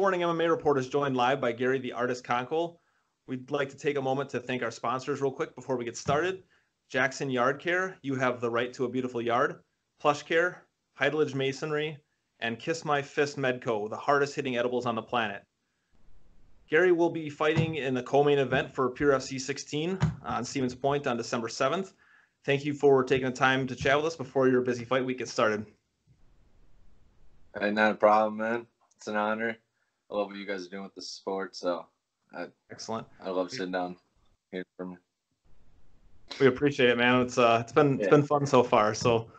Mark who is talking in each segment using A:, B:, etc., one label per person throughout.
A: Warning MMA Report is joined live by Gary the Artist Konkol. We'd like to take a moment to thank our sponsors real quick before we get started. Jackson Yard Care, you have the right to a beautiful yard. Plush Care, Heidelage Masonry, and Kiss My Fist Medco, the hardest hitting edibles on the planet. Gary will be fighting in the co-main event for Pure FC 16 on Stevens Point on December 7th. Thank you for taking the time to chat with us before your busy fight week gets started.
B: Hey, not a problem, man. It's an honor. I love what you guys are doing with the sport, so
A: Excellent.
B: I love sitting down here from you.
A: We appreciate it, man. It's been fun so far. So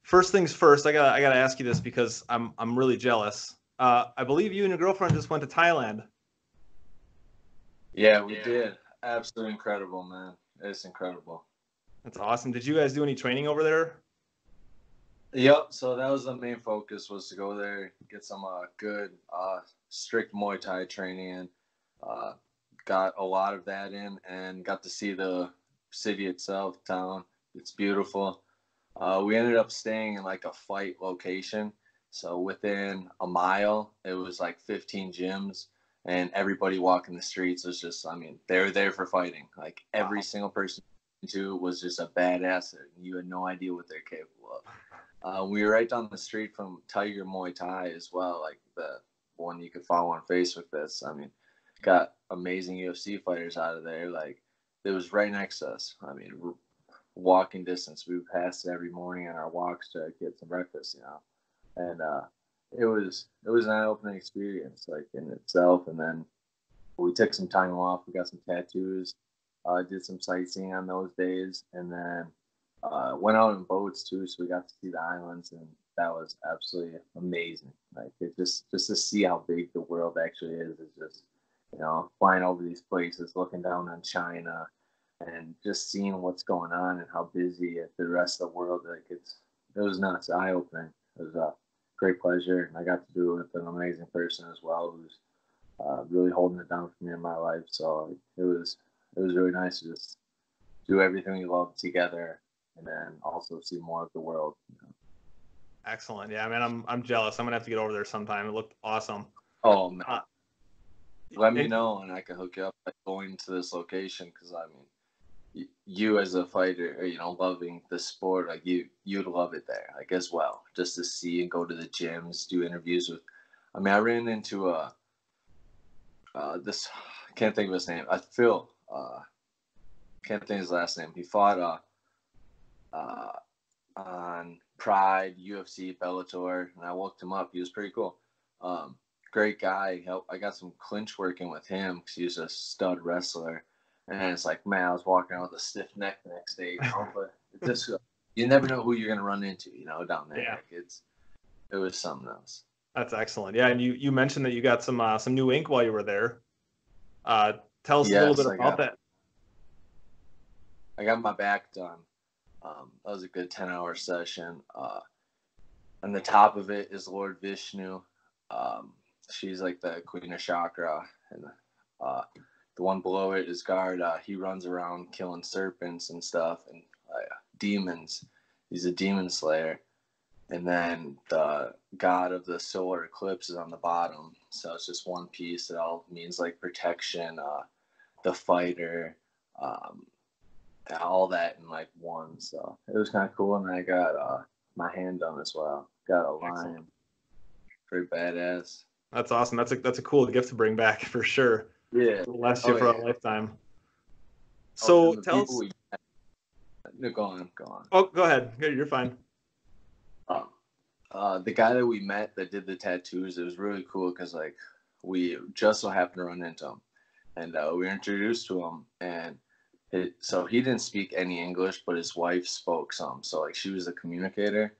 A: first things first, I gotta ask you this because I'm really jealous. I believe you and your girlfriend just went to Thailand.
B: Yeah, we did. Absolutely incredible, man. It's incredible.
A: That's awesome. Did you guys do any training over there?
B: Yep. So that was the main focus, was to go there, get some good strict Muay Thai training in. Got a lot of that in, and got to see the city itself, town. It's beautiful. We ended up staying in like a fight location. So within a mile, it was like 15 gyms, and everybody walking the streets was just, I mean, they were there for fighting. Like every single person to was just a badass, and you had no idea what they're capable of. We were right down the street from Tiger Muay Thai as well, like the one you could follow on Facebook. That's, I mean, got amazing UFC fighters out of there. Like, it was right next to us. I mean, walking distance. We would pass it every morning on our walks to get some breakfast, you know. And it was an eye-opening experience, like, in itself. And then we took some time off. We got some tattoos. Did some sightseeing on those days, and then went out in boats too, so we got to see the islands, and that was absolutely amazing. Like, it just to see how big the world actually is just, you know, flying over these places, looking down on China, and just seeing what's going on and how busy the rest of the world. Like, it was nuts, eye opening. It was a great pleasure, and I got to do it with an amazing person as well, who's really holding it down for me in my life. So it was really nice to just do everything we love together, and then also see more of the world. You know?
A: Excellent. Yeah, man, I'm jealous. I'm gonna have to get over there sometime. It looked awesome.
B: Oh man, let me know, and I can hook you up by going to this location. Because I mean, you as a fighter, you know, loving the sport, like you'd love it there, like, as well. Just to see and go to the gyms, do interviews with. I mean, I ran into this. I can't think of his name. Phil. Can't think of his last name. He fought on Pride, UFC, Bellator, and I looked him up. He was pretty cool. Great guy. I got some clinch working with him because he was a stud wrestler. And it's like, man, I was walking out with a stiff neck the next day. You know? But it just, you never know who you're gonna run into, you know, down there.
A: Yeah.
B: Like, it was something else.
A: That's excellent. Yeah, and you mentioned that you got some new ink while you were there. Tell us a little bit about that.
B: I got my back done. That was a good 10-hour session. On the top of it is Lord Vishnu. She's like the queen of chakra. And the one below it is Guard. He runs around killing serpents and stuff and demons. He's a demon slayer. And then the god of the solar eclipse is on the bottom. So it's just one piece. It all means like protection, the fighter, all that in like one. So it was kind of cool. And I got my hand done as well. Got a lion. Pretty badass.
A: That's awesome. That's a cool gift to bring back for sure.
B: Yeah.
A: It'll last you for a lifetime. So tell us.
B: No, go on.
A: Oh, go ahead. You're fine.
B: The guy that we met that did the tattoos, it was really cool because, like, we just so happened to run into him, and we were introduced to him, and so he didn't speak any English, but his wife spoke some, so like she was a communicator.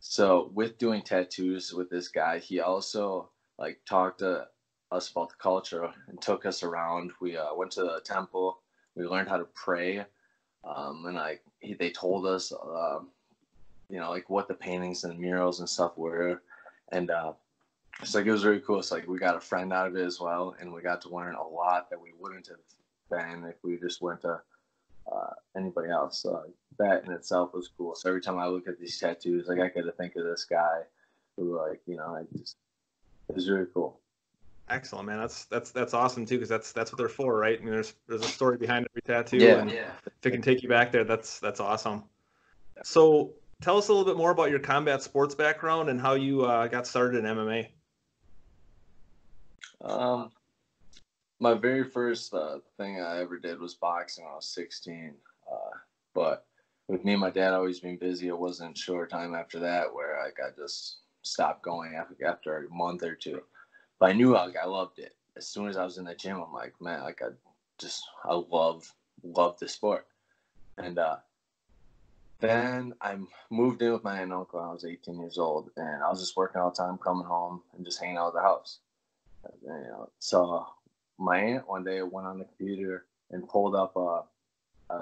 B: So with doing tattoos with this guy, he also like talked to us about the culture and took us around. We went to the temple. We learned how to pray, and like they told us. You know, like what the paintings and the murals and stuff were. And it's like, it was really cool. It's like we got a friend out of it as well. And we got to learn a lot that we wouldn't have been if we just went to anybody else. So that in itself was cool. So every time I look at these tattoos, like I get to think of this guy who, like, you know, it was really cool.
A: Excellent, man. That's awesome too, because that's what they're for, right? I mean, there's a story behind every tattoo,
B: Yeah.
A: and if it can take you back there, that's awesome. So tell us a little bit more about your combat sports background and how you got started in MMA.
B: My very first thing I ever did was boxing when I was 16. But with me and my dad always being busy, it wasn't short time after that where I just stopped going after a month or two. But I knew I loved it. As soon as I was in the gym, I'm like, man, I love this sport. And then I moved in with my aunt and uncle when I was 18 years old, and I was just working all the time, coming home and just hanging out at the house. So my aunt one day went on the computer and pulled up a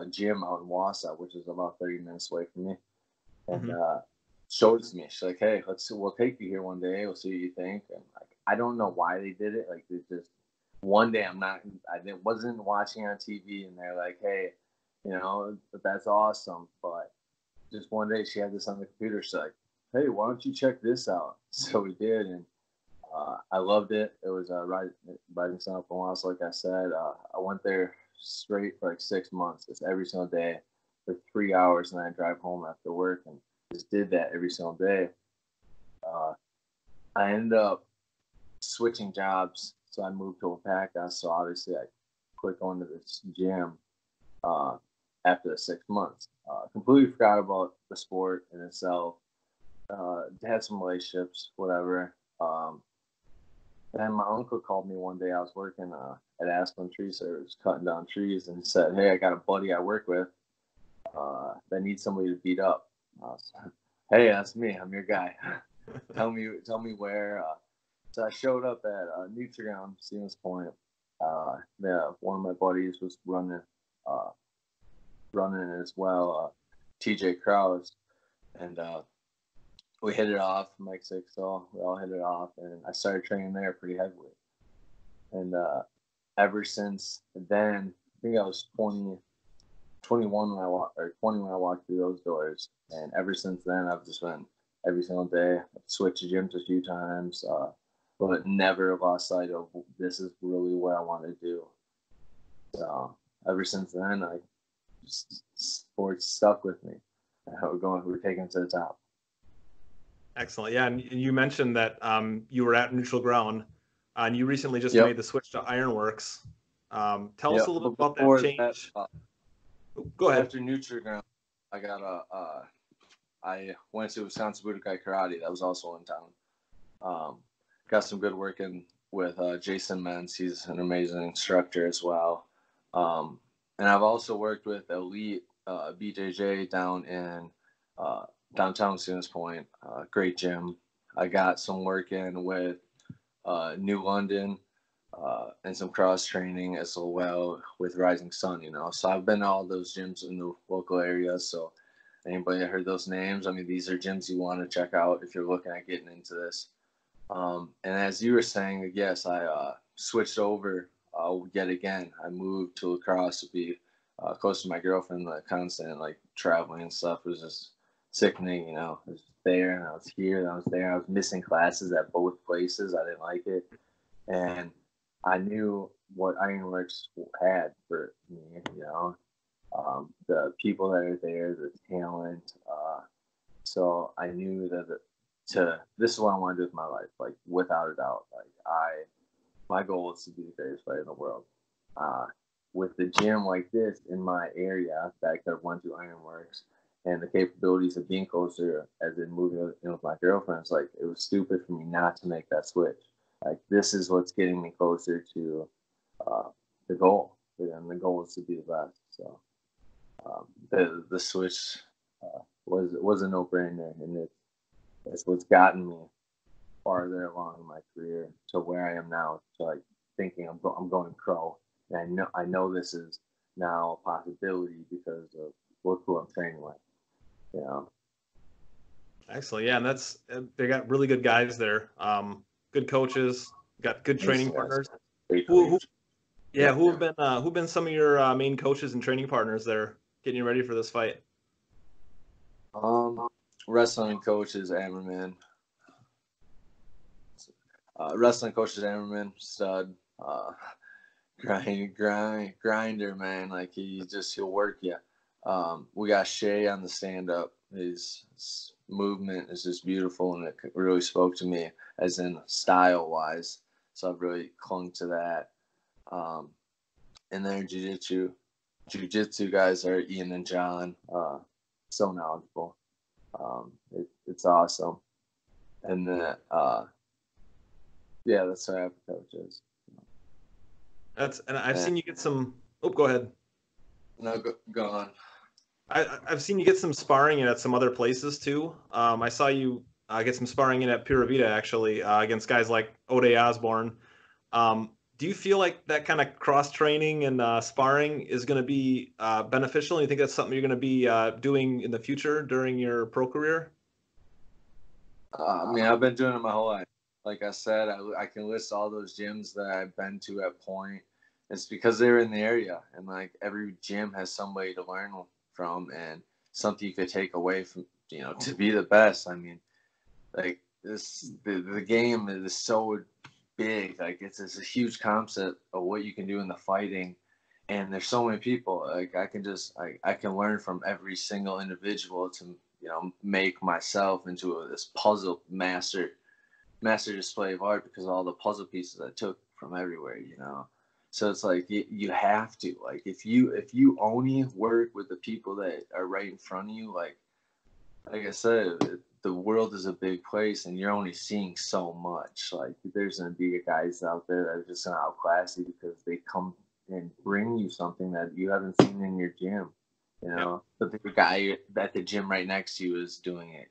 B: gym out in Wausau, which is about 30 minutes away from me, and showed it to me. She's like, "Hey, we'll take you here one day. We'll see what you think." And like, I don't know why they did it. Like, it's just one day I wasn't watching on TV, and they're like, "Hey, that's awesome." But just one day she had this on the computer. She's like, "Hey, why don't you check this out?" So we did, and I loved it. It was Rising Sun up in Wausau, like I said. I went there straight for like 6 months, just every single day for 3 hours, and then I drive home after work and just did that every single day. I ended up switching jobs, so I moved to Alpaca. So obviously, I quit going to this gym after the 6 months. Completely forgot about the sport in itself. Had some relationships, whatever. Then my uncle called me one day. I was working at Aspen Tree Service, cutting down trees, and said, "Hey, I got a buddy I work with that needs somebody to beat up." Hey, that's me. I'm your guy. Tell me where. So I showed up at Nutriground, Stevens Point. One of my buddies was running as well, TJ Krause, and we hit it off, Mike Sixel. We all hit it off, and I started training there pretty heavily. And ever since then, I think I was 21 when I walked, or 20 when I walked through those doors. And ever since then, I've just been every single day. I've switched gyms a few times, but never lost sight of this is really what I want to do. So ever since then, sports stuck with me. We're taking it to the top.
A: Excellent. Yeah, and you mentioned that you were at Neutral Ground, and you recently just made the switch to Ironworks. Tell us a little bit about that change. Go ahead.
B: After Neutral Ground, I went to Wisconsin Budokai Karate. That was also in town. Got some good work in with Jason Mentz. He's an amazing instructor as well. And I've also worked with Elite BJJ down in downtown Stevens Point, great gym. I got some work in with New London and some cross training as well with Rising Sun, So I've been to all those gyms in the local area. So anybody that heard those names, I mean, these are gyms you want to check out if you're looking at getting into this. And as you were saying, yes, I switched over yet again. I moved to La Crosse to be close to my girlfriend. The constant traveling and stuff was just sickening. I was there and I was here and I was there. I was missing classes at both places. I didn't like it, and I knew what Ironworks had for me. The people that are there, the talent. So I knew that this is what I want to do with my life, without a doubt. My goal is to be the greatest fighter in the world. With the gym like this in my area that I could have went to Ironworks, and the capabilities of being closer, as in moving in with my girlfriend, it was stupid for me not to make that switch. This is what's getting me closer to the goal, and the goal is to be the best. So the switch was a no-brainer, and it's what's gotten me farther along in my career to where I am now. To thinking I'm going pro, and I know this is now a possibility because of who I'm training with.
A: Excellent. Yeah, and they got really good guys there. Good coaches, got good training partners. Who have been some of your main coaches and training partners there getting you ready for this fight?
B: Wrestling coaches, Ammerman. Wrestling coach Zimmerman, stud, grinder, man. Like he'll work you. We got Shay on the stand up. His movement is just beautiful, and it really spoke to me as in style wise. So I've really clung to that. And then jiu-jitsu guys are Ian and John. So knowledgeable. It's awesome. And then yeah, that's what Africa coach is.
A: And I've seen you get some. Oh, go ahead.
B: No, go on.
A: I've seen you get some sparring in at some other places too. I saw you get some sparring in at Pura Vida actually against guys like Ode Osborne. Do you feel like that kind of cross training and sparring is going to be beneficial? And you think that's something you're going to be doing in the future during your pro career?
B: I mean, I've been doing it my whole life. Like I said, I can list all those gyms that I've been to at Point. It's because they're in the area, and like every gym has somebody to learn from and something you could take away from, to be the best. I mean, like the game is so big. Like it's a huge concept of what you can do in the fighting, and there's so many people. Like I can learn from every single individual to make myself into this puzzle master display of art because of all the puzzle pieces I took from everywhere. So it's like you have to, like, if you only work with the people that are right in front of you, like I said, the world is a big place and you're only seeing so much. Like there's gonna be guys out there that are just gonna outclass you because they come and bring you something that you haven't seen in your gym,
A: Yep.
B: but the guy at the gym right next to you is doing it,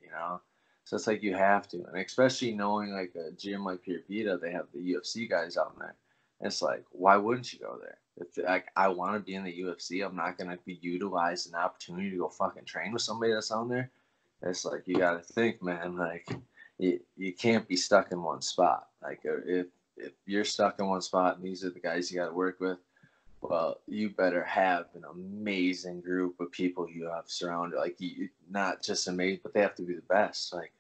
B: so it's like you have to, and especially knowing like a gym like Pure Vita, they have the UFC guys out there. And it's like, why wouldn't you go there? If like I want to be in the UFC, I'm not gonna be utilized an opportunity to go fucking train with somebody that's on there. It's like you gotta think, man. Like you can't be stuck in one spot. Like if you're stuck in one spot and these are the guys you got to work with, well, you better have an amazing group of people you have surrounded. Like you, not just amazing, but they have to be the best. Like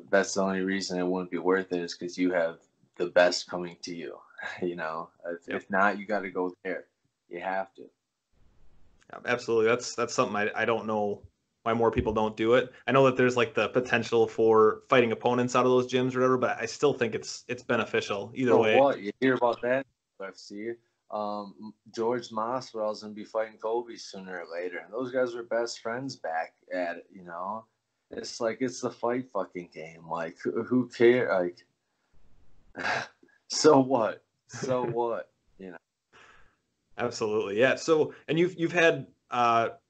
B: that's the only reason it wouldn't be worth it is because you have the best coming to you. If not, you got to go there. You have to.
A: Yeah, absolutely. That's something I don't know why more people don't do it. I know that there's like the potential for fighting opponents out of those gyms or whatever, but I still think it's beneficial either way.
B: What you hear about that UFC? George Masvidal's gonna be fighting Kobe sooner or later, and those guys were best friends back at it. It's like it's the fight fucking game. Like who cares? Like so what? So what?
A: Absolutely, yeah. So, and you've had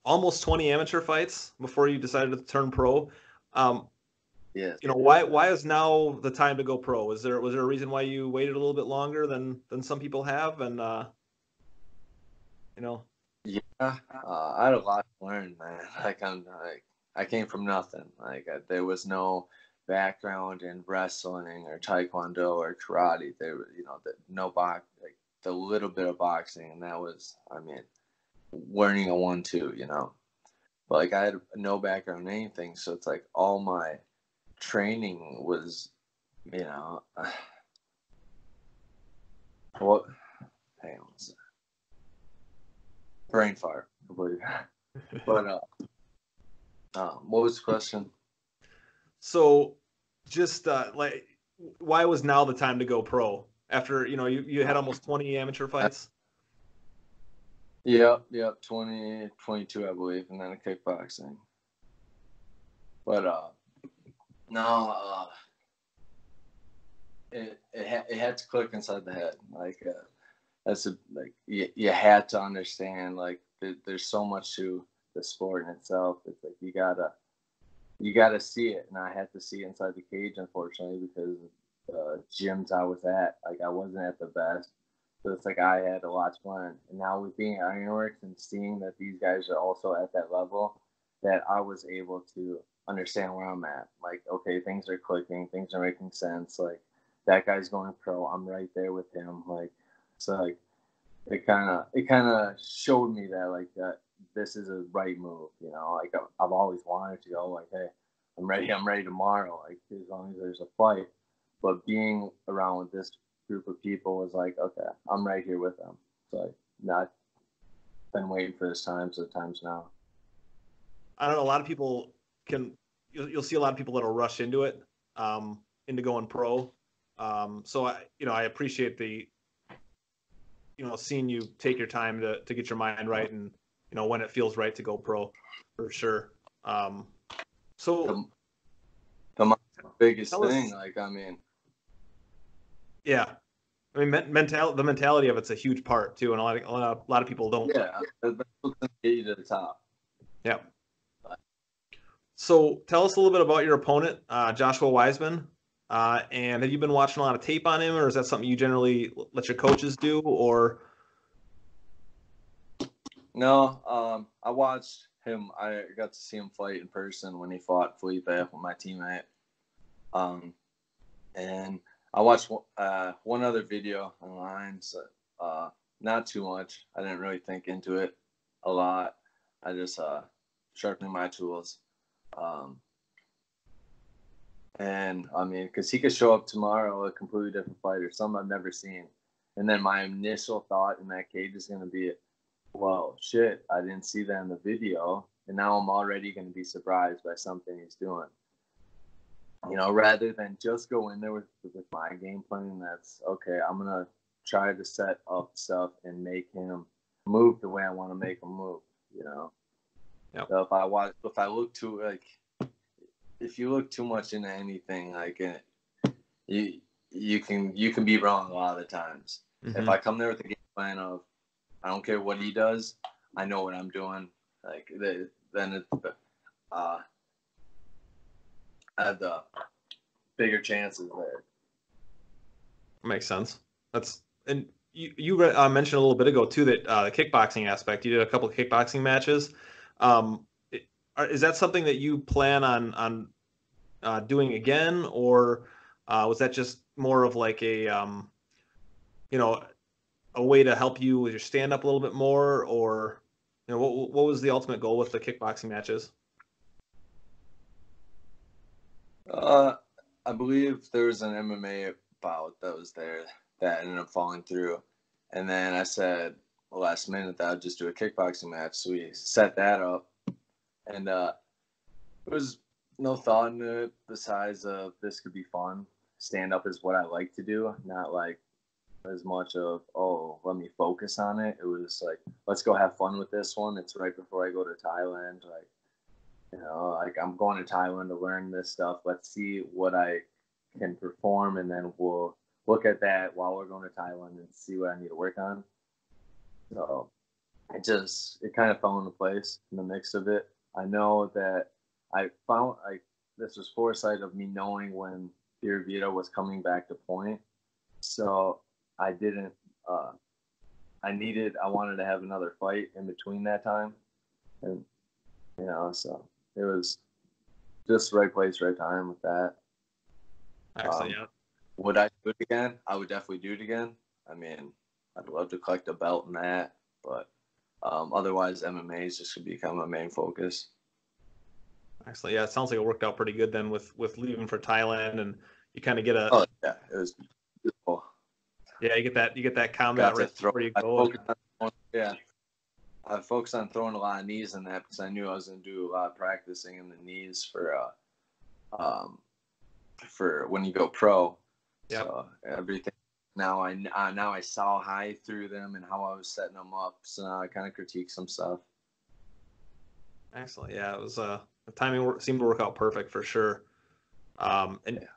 A: almost 20 amateur fights before you decided to turn pro.
B: Yes.
A: Why is now the time to go pro? Was there a reason why you waited a little bit longer than some people have? And
B: Yeah, I had a lot to learn, man. I came from nothing. There was no background in wrestling or taekwondo or karate. There was, like the little bit of boxing, and that was, learning a 1-2. But like I had no background in anything, so it's like all my training was, what? Hang on. Brain fire, completely. But what was the question?
A: So, just like, why was now the time to go pro after you had almost 20 amateur fights?
B: Yep, 20, 22, I believe, and then a kickboxing. But no, it had to click inside the head. Like you had to understand. Like there's so much to the sport in itself. It's like you gotta see it, and I had to see it inside the cage, unfortunately, because the gyms I was at, like I wasn't at the best. So it's like I had a lot to learn. And now with being at Ironworks and seeing that these guys are also at that level, that I was able to understand where I'm at. Like, okay, things are clicking, things are making sense. Like that guy's going pro, I'm right there with him. Like, so like it kind of showed me that like that this is a right move. Like I've always wanted to go. Like, hey, I'm ready tomorrow. Like as long as there's a fight. but being around with this group of people was like, okay, I'm right here with them. So like, not been waiting for this time, so the time's now.
A: I don't know. A lot of people you'll see a lot of people that'll rush into it, into going pro. So I appreciate the, seeing you take your time to get your mind right, and, when it feels right to go pro, for sure. So
B: The biggest
A: tell us,
B: thing, like, I mean,
A: yeah, I mean, the mentality of it's a huge part too, and a lot of people don't.
B: yeah, that's what's gonna get you to the top.
A: Yeah. So tell us a little bit about your opponent, Joshua Wiseman. And have you been watching a lot of tape on him, or is that something you generally let your coaches do? Or
B: No, I watched him. I got to see him fight in person when he fought Felipe with my teammate. And I watched one other video online, so not too much. I didn't really think into it a lot. I just sharpening my tools. And I mean, because he could show up tomorrow a completely different fighter, something I've never seen. And then my initial thought in that cage is going to be, well, shit, I didn't see that in the video. And now I'm already going to be surprised by something he's doing. Rather than just go in there with my game plan, that's okay. I'm going to try to set up stuff and make him move the way I want to make him move,
A: Yep.
B: So if you look too much into anything, like you can be wrong a lot of the times.
A: Mm-hmm.
B: If I come there with a game plan of, I don't care what he does, I know what I'm doing. Like then I have the bigger chances there.
A: Makes sense. And you mentioned a little bit ago too that the kickboxing aspect. You did a couple of kickboxing matches. Is that something that you plan on doing again, or was that just more of like a way to help you with your stand up a little bit more, or what was the ultimate goal with the kickboxing matches?
B: I believe there was an MMA bout that was there that ended up falling through, and then I said last minute that I'd just do a kickboxing match. So we set that up, and there was no thought into it besides this could be fun. Stand up is what I like to do, not like as much of, let me focus on it. It was like, let's go have fun with this one. It's right before I go to Thailand. Like I'm going to Thailand to learn this stuff. Let's see what I can perform, and then we'll look at that while we're going to Thailand and see what I need to work on. So it kind of fell into place in the mix of it. I know that I found this was foresight of me knowing when Pure Vita was coming back to point. So I didn't, I wanted to have another fight in between that time. And, so it was just right place, right time with that.
A: Excellent, yeah.
B: Would I do it again? I would definitely do it again. I mean, I'd love to collect a belt in that, but otherwise MMA is just going to become my main focus.
A: Excellent. Yeah, it sounds like it worked out pretty good then with leaving for Thailand, and you kind of get
B: Oh yeah, it was beautiful.
A: Yeah, you get that combat right before you go.
B: I focused on throwing a lot of knees in that because I knew I was going to do a lot of practicing in the knees for when you go pro.
A: Yep.
B: So everything. Now I saw high through them and how I was setting them up. So now I kind of critique some stuff.
A: Excellent. Yeah, it was the timing seemed to work out perfect for sure. And yeah.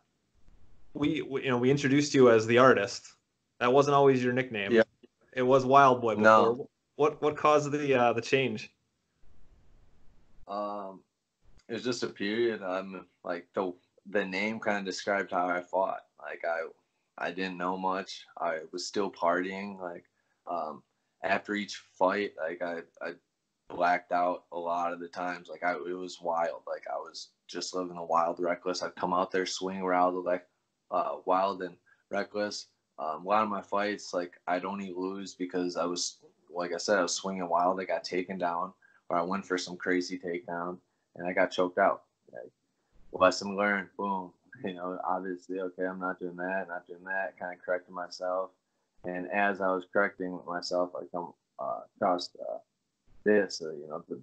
A: we introduced you as the artist. That wasn't always your nickname.
B: Yeah.
A: It was Wild Boy before.
B: No.
A: What caused the change?
B: It was just a period. Like the name kind of described how I fought. Like I didn't know much. I was still partying. Like after each fight, like I blacked out a lot of the times. Like it was wild. Like I was just living a wild, reckless. I'd come out there swinging around like wild and reckless. A lot of my fights, like I'd only lose because I was, like I said, I was swinging wild. I got taken down, or I went for some crazy takedown and I got choked out. Like, lesson learned. Boom. Obviously, okay, I'm not doing that, kind of correcting myself. And as I was correcting myself, I come across this,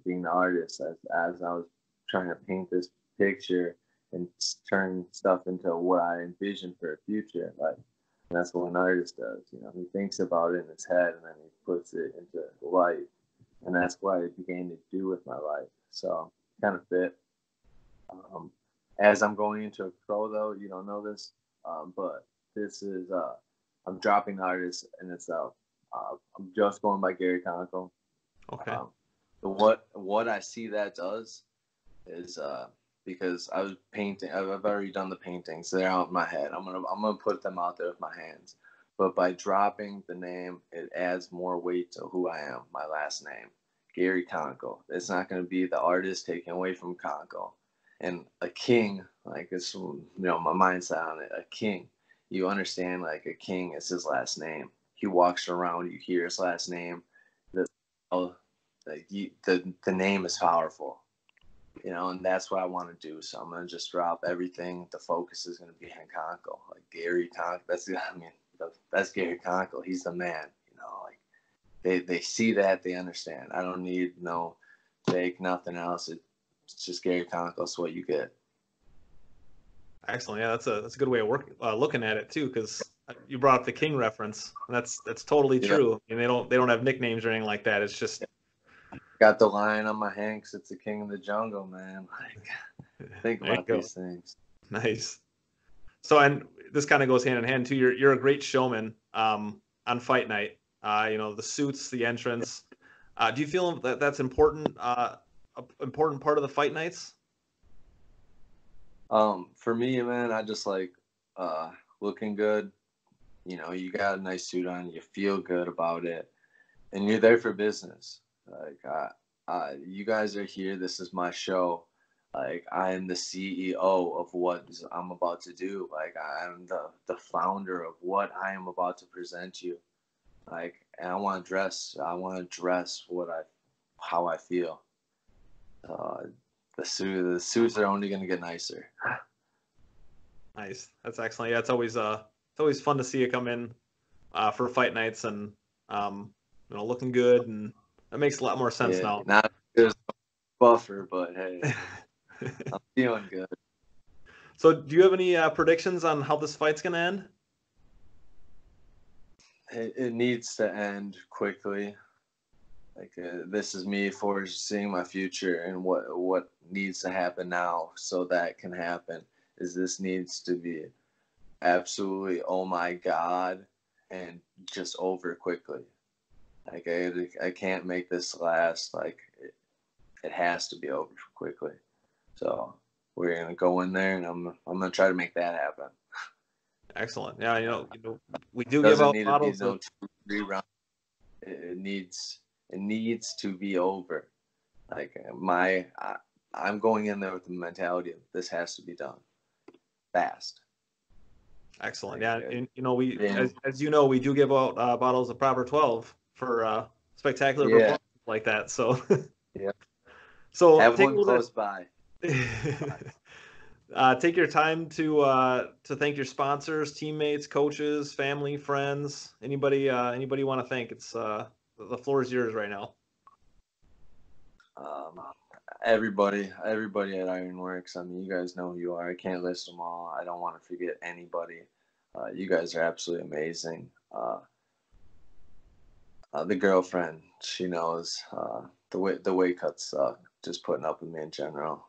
B: being the artist, as I was trying to paint this picture and turn stuff into what I envision for the future. Like, and that's what an artist does. He thinks about it in his head and then he puts it into life. And that's what I began to do with my life. So kind of fit. As I'm going into a pro, though, you don't know this, but this is I'm dropping the artist in itself. I'm just going by Gary Konkol.
A: Okay.
B: What I see that does is because I was painting. I've already done the paintings. They're out in my head. I'm gonna put them out there with my hands. But by dropping the name, it adds more weight to who I am. My last name, Gary Konkol. It's not gonna be the artist taken away from Konkol. And a king, like it's my mindset on it. A king, you understand, like a king is his last name. He walks around, you hear his last name. The name is powerful, and that's what I want to do. So I'm gonna just drop everything. The focus is gonna be on Konkol, like Gary Konkol. That's Gary Konkol. He's the man. Like they see that, they understand. I don't need no fake, nothing else. It's just Gary Konkol. It's what you get.
A: Excellent. Yeah, that's a good way of looking at it too, because you brought up the king reference. And that's totally true. And they don't have nicknames or anything like that. It's just
B: got the lion on my hands. It's the king of the jungle, man. Like, think about these things.
A: Nice. So, and this kind of goes hand in hand too. You're a great showman on fight night. The suits, the entrance. Do you feel that that's important? An important part of the fight nights?
B: For me, man, I just like looking good. You got a nice suit on, you feel good about it, and you're there for business. Like, you guys are here. This is my show. Like, I am the CEO of what I'm about to do. Like, I'm the founder of what I am about to present you. Like, and I want to dress how I feel. The suits are only going to get nicer.
A: Nice. That's excellent. Yeah, it's always fun to see you come in for fight nights and looking good, and that makes a lot more sense now.
B: Not just buffer, but hey, I'm feeling good.
A: So, do you have any predictions on how this fight's gonna end?
B: It needs to end quickly. Like, this is me foreseeing my future, and what needs to happen now so that can happen is this needs to be absolutely, oh my God, and just over quickly. Like, I can't make this last. Like, it has to be over quickly. So we're gonna go in there, and I'm gonna try to make that happen.
A: Excellent. Yeah, we do give out bottles.
B: No 2-3 rounds. It needs to be over. Like, I'm going in there with the mentality of this has to be done fast.
A: Excellent. Yeah, and we as you know, we do give out bottles of Proper 12 for spectacular performances like that. So
B: yeah.
A: So
B: have one close by.
A: Take your time to thank your sponsors, teammates, coaches, family, friends, anybody you want to thank. It's the floor is yours right now.
B: Everybody at Ironworks. I mean, you guys know who you are. I can't list them all. I don't want to forget anybody. You guys are absolutely amazing. The girlfriend, she knows the weight cuts suck. Just putting up with me in general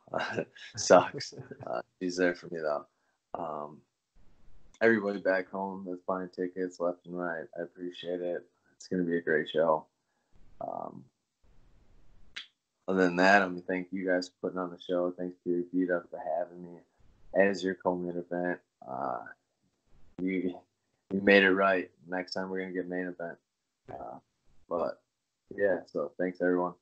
B: sucks. She's there for me though. Everybody back home that's buying tickets left and right, I appreciate it. It's gonna be a great show. Other than that, I'm gonna thank you guys for putting on the show. Thanks to your beat up for having me as your co-main event. You made it right. Next time we're gonna get main event. But yeah, so thanks everyone.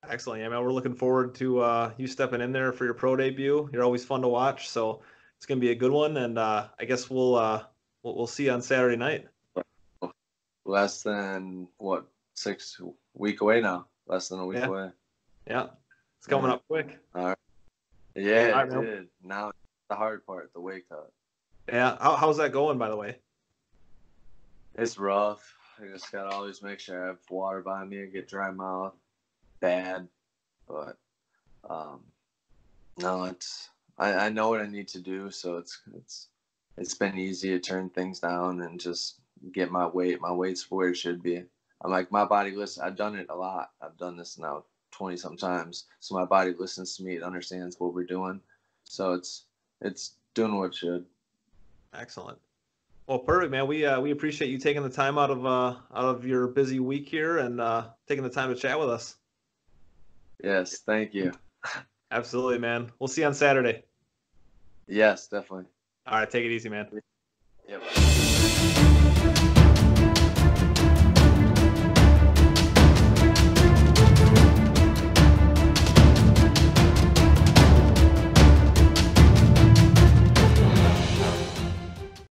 A: Excellent. Yeah, man, we're looking forward to you stepping in there for your pro debut. You're always fun to watch, so it's gonna be a good one. And I guess we'll see you on Saturday night.
B: Less than 6 week away now. Less than a week away.
A: Yeah, it's coming up quick.
B: All right. Yeah, it did. Now the hard part, the weight cut.
A: Yeah. How's that going, by the way?
B: It's rough. I just gotta always make sure I have water by me and get dry mouth. Bad, but no, I know what I need to do, so it's been easy to turn things down and just get my weight's where it should be. I'm like, my body listens. I've done it a lot. I've done this now 20 sometimes, so my body listens to me. It understands what we're doing, so it's doing what it should.
A: Excellent. Well, perfect, man. We appreciate you taking the time out of your busy week here and taking the time to chat with us.
B: Yes, thank you.
A: Absolutely, man. We'll see you on Saturday.
B: Yes, definitely.
A: All right, take it easy, man.
B: Yeah.